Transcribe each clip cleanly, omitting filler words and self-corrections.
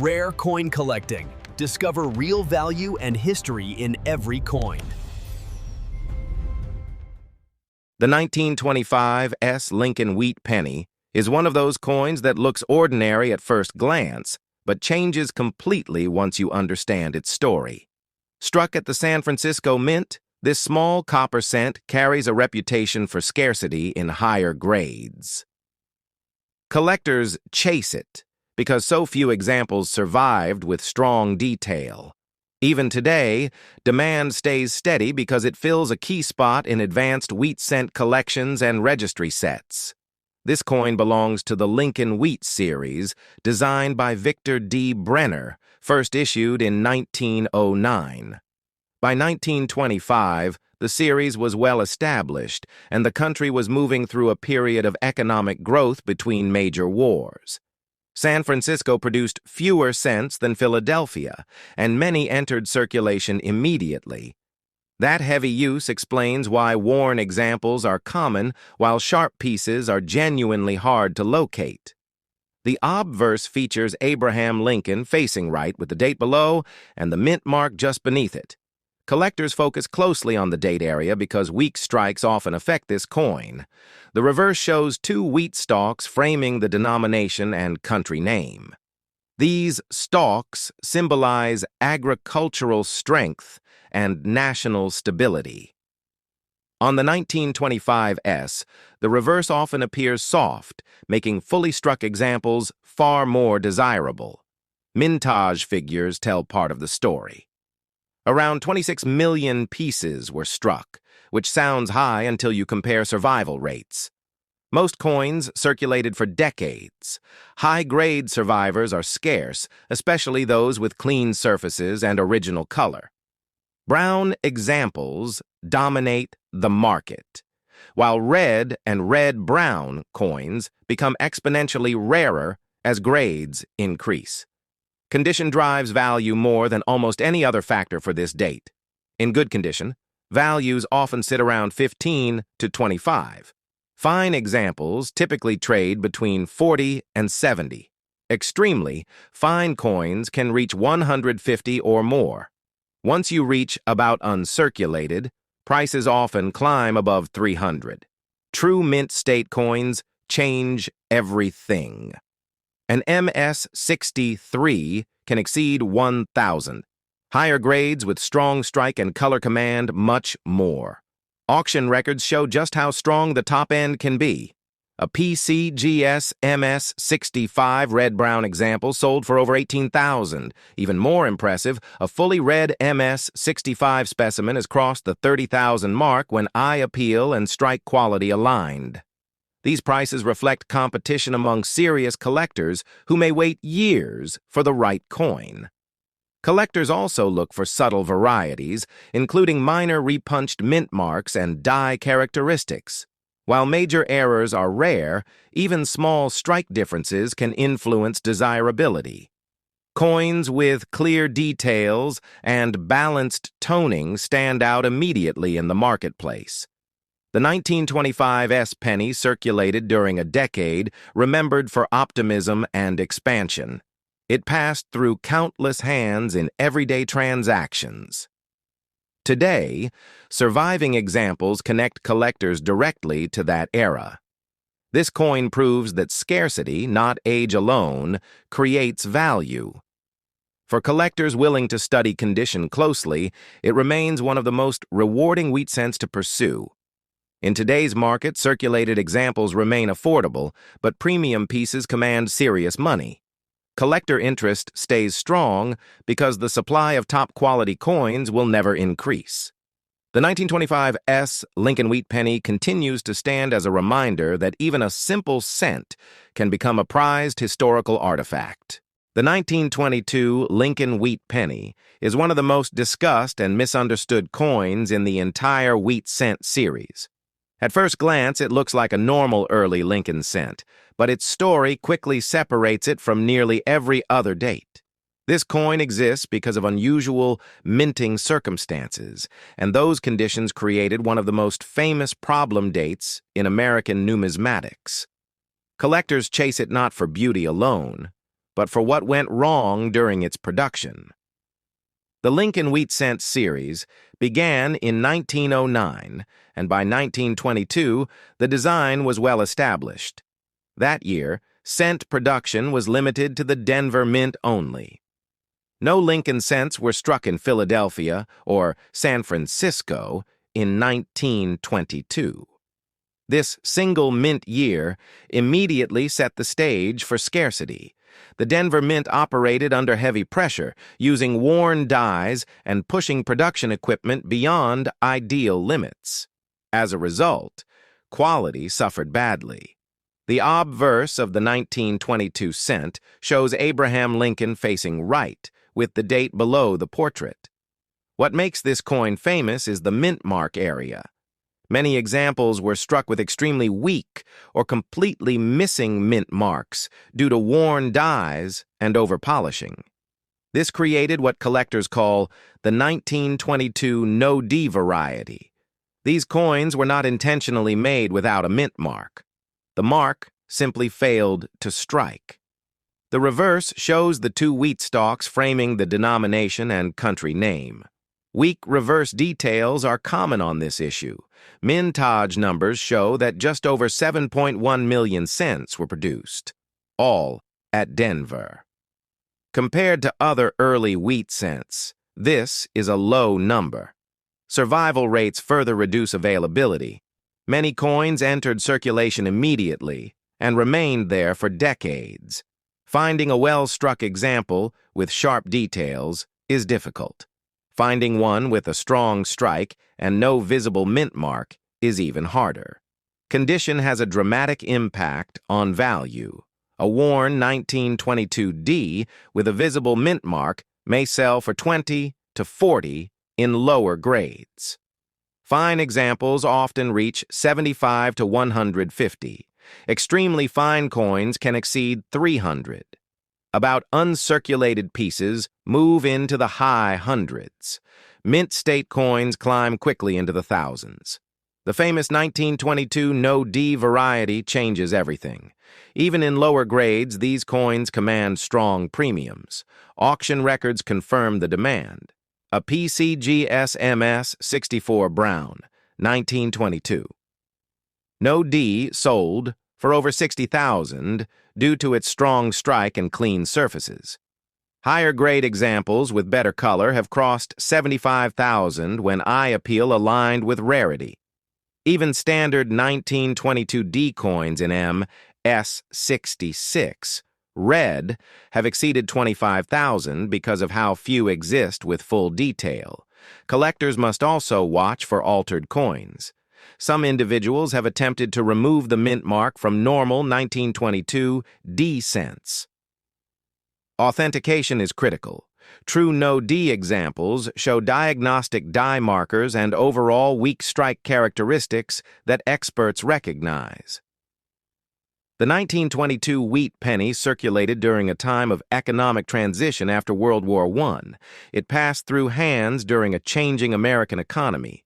Rare coin collecting. Discover real value and history in every coin. The 1925 Lincoln Wheat Penny is one of those coins that looks ordinary at first glance, but changes completely once you understand its story. Struck at the San Francisco Mint, this small copper cent carries a reputation for scarcity in higher grades. Collectors chase it because so few examples survived with strong detail. Even today, demand stays steady because it fills a key spot in advanced wheat cent collections and registry sets. This coin belongs to the Lincoln Wheat series, designed by Victor D. Brenner, first issued in 1909. By 1925, the series was well established, and the country was moving through a period of economic growth between major wars. San Francisco produced fewer cents than Philadelphia, and many entered circulation immediately. That heavy use explains why worn examples are common, while sharp pieces are genuinely hard to locate. The obverse features Abraham Lincoln facing right with the date below and the mint mark just beneath it. Collectors focus closely on the date area because weak strikes often affect this coin. The reverse shows two wheat stalks framing the denomination and country name. These stalks symbolize agricultural strength and national stability. On the 1925 the reverse often appears soft, making fully struck examples far more desirable. Mintage figures tell part of the story. Around 26 million pieces were struck, which sounds high until you compare survival rates. Most coins circulated for decades. High-grade survivors are scarce, especially those with clean surfaces and original color. Brown examples dominate the market, while red and red-brown coins become exponentially rarer as grades increase. Condition drives value more than almost any other factor for this date. In good condition, values often sit around 15 to 25. Fine examples typically trade between 40 and 70. Extremely fine coins can reach 150 or more. Once you reach about uncirculated, prices often climb above 300. True mint state coins change everything. An MS-63 can exceed 1,000. Higher grades with strong strike and color command much more. Auction records show just how strong the top end can be. A PCGS MS-65 red-brown example sold for over 18,000. Even more impressive, a fully red MS-65 specimen has crossed the 30,000 mark when eye appeal and strike quality aligned. These prices reflect competition among serious collectors who may wait years for the right coin. Collectors also look for subtle varieties, including minor repunched mint marks and die characteristics. While major errors are rare, even small strike differences can influence desirability. Coins with clear details and balanced toning stand out immediately in the marketplace. The 1925 penny circulated during a decade, remembered for optimism and expansion. It passed through countless hands in everyday transactions. Today, surviving examples connect collectors directly to that era. This coin proves that scarcity, not age alone, creates value. For collectors willing to study condition closely, it remains one of the most rewarding wheat cents to pursue. In today's market, circulated examples remain affordable, but premium pieces command serious money. Collector interest stays strong because the supply of top-quality coins will never increase. The 1925 Lincoln Wheat Penny continues to stand as a reminder that even a simple cent can become a prized historical artifact. The 1922 Lincoln Wheat Penny is one of the most discussed and misunderstood coins in the entire wheat cent series. At first glance, it looks like a normal early Lincoln cent, but its story quickly separates it from nearly every other date. This coin exists because of unusual minting circumstances, and those conditions created one of the most famous problem dates in American numismatics. Collectors chase it not for beauty alone, but for what went wrong during its production. The Lincoln Wheat Cent series began in 1909, and by 1922, the design was well established. That year, cent production was limited to the Denver Mint only. No Lincoln cents were struck in Philadelphia or San Francisco in 1922. This single mint year immediately set the stage for scarcity. The Denver Mint operated under heavy pressure, using worn dies and pushing production equipment beyond ideal limits. As a result, quality suffered badly. The obverse of the 1922 cent shows Abraham Lincoln facing right, with the date below the portrait. What makes this coin famous is the mint mark area. Many examples were struck with extremely weak or completely missing mint marks due to worn dies and overpolishing. This created what collectors call the 1922 no-D variety. These coins were not intentionally made without a mint mark. The mark simply failed to strike. The reverse shows the two wheat stalks framing the denomination and country name. Weak reverse details are common on this issue. Mintage numbers show that just over 7.1 million cents were produced, all at Denver. Compared to other early wheat cents, this is a low number. Survival rates further reduce availability. Many coins entered circulation immediately and remained there for decades. Finding a well-struck example with sharp details is difficult. Finding one with a strong strike and no visible mint mark is even harder. Condition has a dramatic impact on value. A worn 1922D with a visible mint mark may sell for 20 to 40 in lower grades. Fine examples often reach 75 to 150. Extremely fine coins can exceed 300. About uncirculated pieces move into the high hundreds. Mint state coins climb quickly into the thousands. The famous 1922 no-D variety changes everything. Even in lower grades, these coins command strong premiums. Auction records confirm the demand. A PCGSMS 64 Brown, 1922. No-D sold for over $60,000 due to its strong strike and clean surfaces. Higher-grade examples with better color have crossed $75,000 when eye appeal aligned with rarity. Even standard 1922D coins in MS66 red have exceeded $25,000 because of how few exist with full detail. Collectors must also watch for altered coins. Some individuals have attempted to remove the mint mark from normal 1922 D cents. Authentication is critical. True no-D examples show diagnostic die markers and overall weak strike characteristics that experts recognize. The 1922 wheat penny circulated during a time of economic transition after World War I. It passed through hands during a changing American economy.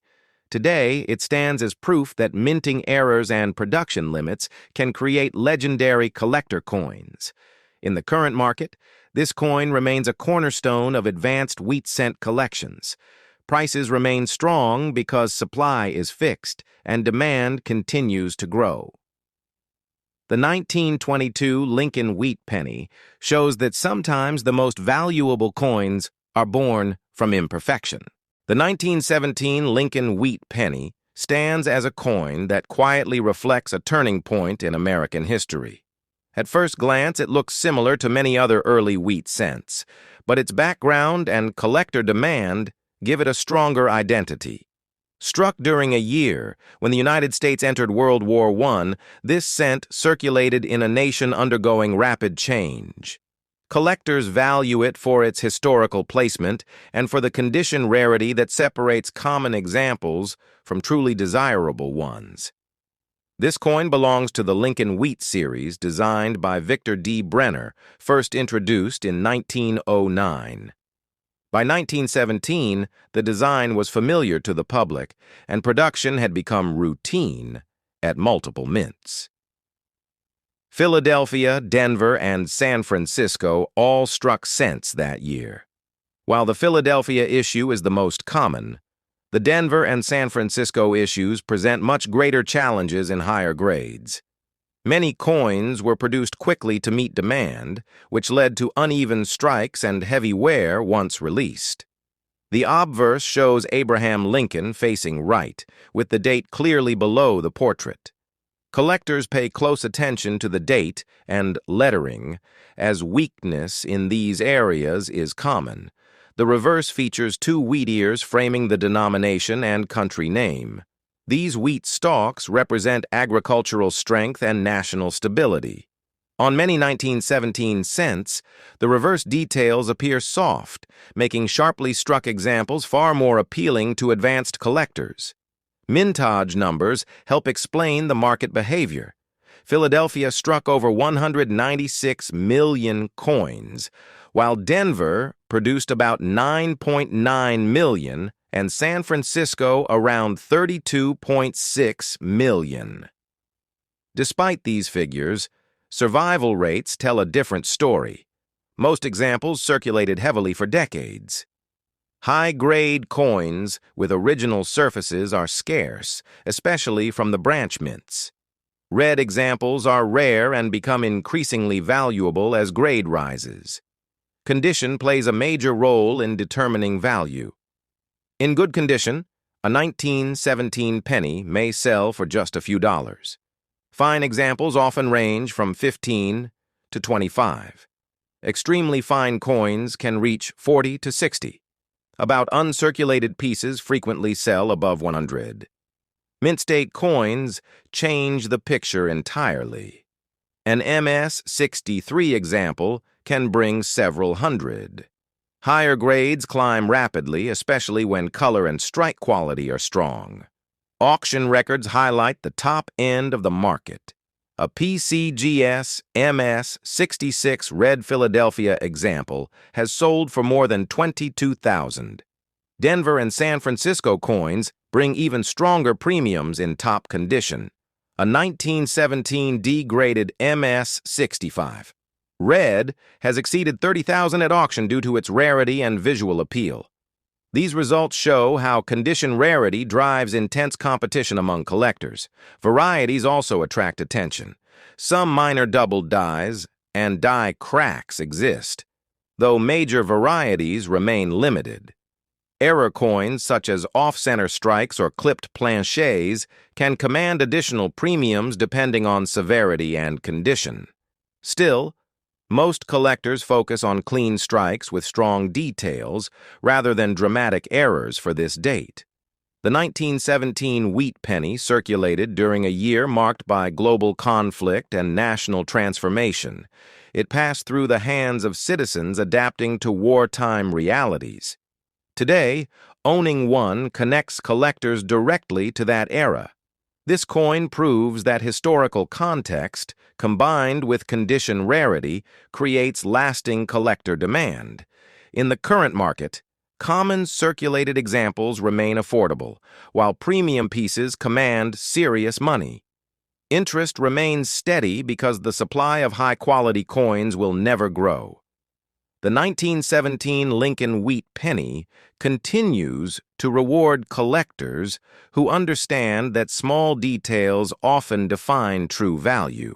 Today, it stands as proof that minting errors and production limits can create legendary collector coins. In the current market, this coin remains a cornerstone of advanced wheat cent collections. Prices remain strong because supply is fixed and demand continues to grow. The 1922 Lincoln Wheat Penny shows that sometimes the most valuable coins are born from imperfection. The 1917 Lincoln Wheat Penny stands as a coin that quietly reflects a turning point in American history. At first glance, it looks similar to many other early wheat cents, but its background and collector demand give it a stronger identity. Struck during a year when the United States entered World War I, this cent circulated in a nation undergoing rapid change. Collectors value it for its historical placement and for the condition rarity that separates common examples from truly desirable ones. This coin belongs to the Lincoln Wheat series designed by Victor D. Brenner, first introduced in 1909. By 1917, the design was familiar to the public, and production had become routine at multiple mints. Philadelphia, Denver, and San Francisco all struck cents that year. While the Philadelphia issue is the most common, the Denver and San Francisco issues present much greater challenges in higher grades. Many coins were produced quickly to meet demand, which led to uneven strikes and heavy wear once released. The obverse shows Abraham Lincoln facing right, with the date clearly below the portrait. Collectors pay close attention to the date and lettering, as weakness in these areas is common. The reverse features two wheat ears framing the denomination and country name. These wheat stalks represent agricultural strength and national stability. On many 1917 cents, the reverse details appear soft, making sharply struck examples far more appealing to advanced collectors. Mintage numbers help explain the market behavior. Philadelphia struck over 196 million coins, while Denver produced about 9.9 million and San Francisco around 32.6 million. Despite these figures, survival rates tell a different story. Most examples circulated heavily for decades. High-grade coins with original surfaces are scarce, especially from the branch mints. Red examples are rare and become increasingly valuable as grade rises. Condition plays a major role in determining value. In good condition, a 1917 penny may sell for just a few dollars. Fine examples often range from 15 to 25. Extremely fine coins can reach 40 to 60. About uncirculated pieces frequently sell above 100. Mint state coins change the picture entirely. An MS-63 example can bring several hundred. Higher grades climb rapidly, especially when color and strike quality are strong. Auction records highlight the top end of the market. A PCGS MS-66 Red Philadelphia example has sold for more than $22,000. Denver and San Francisco coins bring even stronger premiums in top condition. A 1917 D-graded MS-65 Red has exceeded $30,000 at auction due to its rarity and visual appeal. These results show how condition rarity drives intense competition among collectors. Varieties also attract attention. Some minor double dies and die cracks exist, though major varieties remain limited. Error coins such as off-center strikes or clipped planchets can command additional premiums depending on severity and condition. Still, most collectors focus on clean strikes with strong details rather than dramatic errors for this date. The 1917 wheat penny circulated during a year marked by global conflict and national transformation. It passed through the hands of citizens adapting to wartime realities. Today, owning one connects collectors directly to that era. This coin proves that historical context, combined with condition rarity, creates lasting collector demand. In the current market, common circulated examples remain affordable, while premium pieces command serious money. Interest remains steady because the supply of high-quality coins will never grow. The 1917 Lincoln wheat penny continues to reward collectors who understand that small details often define true value.